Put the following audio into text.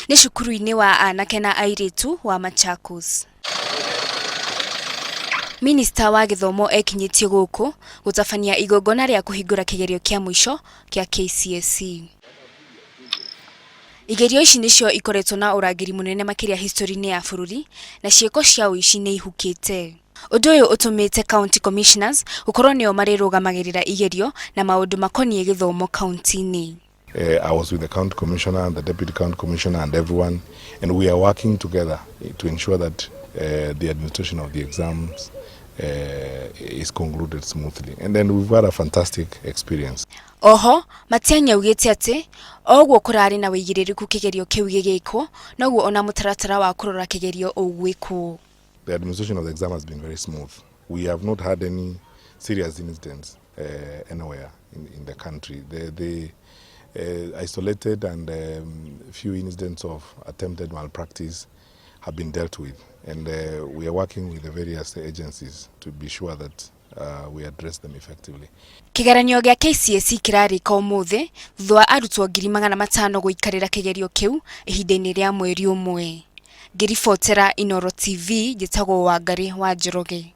Nĩ cukuru-inĩ wa anake na airĩtu wa Machakos. Minister wa gĩthomo ekinyĩtie gũkũ gũtabania igongona rĩa kũhingũra kĩgerio kĩa mũico kĩa KCSE. Igerio ici nĩcio ikoretwo na ũrangĩri mũnene makĩria history-inĩ ya bũrũri na ciĩko cia ũici nĩ ihukĩte. Ũndũ ũyũ ũtũmĩte county commissioners gũkorwo nĩo marĩrũgamagĩrĩra igerio na maũndũ makoniĩ gĩthomo county-inĩ. I was with the county commissioner and the deputy county commissioner and everyone, and we are working together to ensure that the administration of the exams is concluded smoothly. And then we've had a fantastic experience. Oho, Matiang'i augĩte atĩ oguo kũrarĩ na wĩigĩrĩrĩku kĩgerio kĩu gĩgĩkwo, noguo ona mũtaratara wa kũrora kĩgerio ũgwĩkwo. The administration of the exam has been very smooth. We have not had any serious incidents anywhere in the country. The isolated and few incidents of attempted malpractice have been dealt with, and we are working with the various agencies to be sure that we address them effectively. Kigeranio gĩa KCSE kĩrarĩka ũmũthĩ thutha wa arutwo 500 gũikarĩra kĩgerio kĩu ihinda-inĩ rĩa mweri ũmwe. Ngĩribotera Inooro TV, njĩtagwo Wangari wa Njoroge.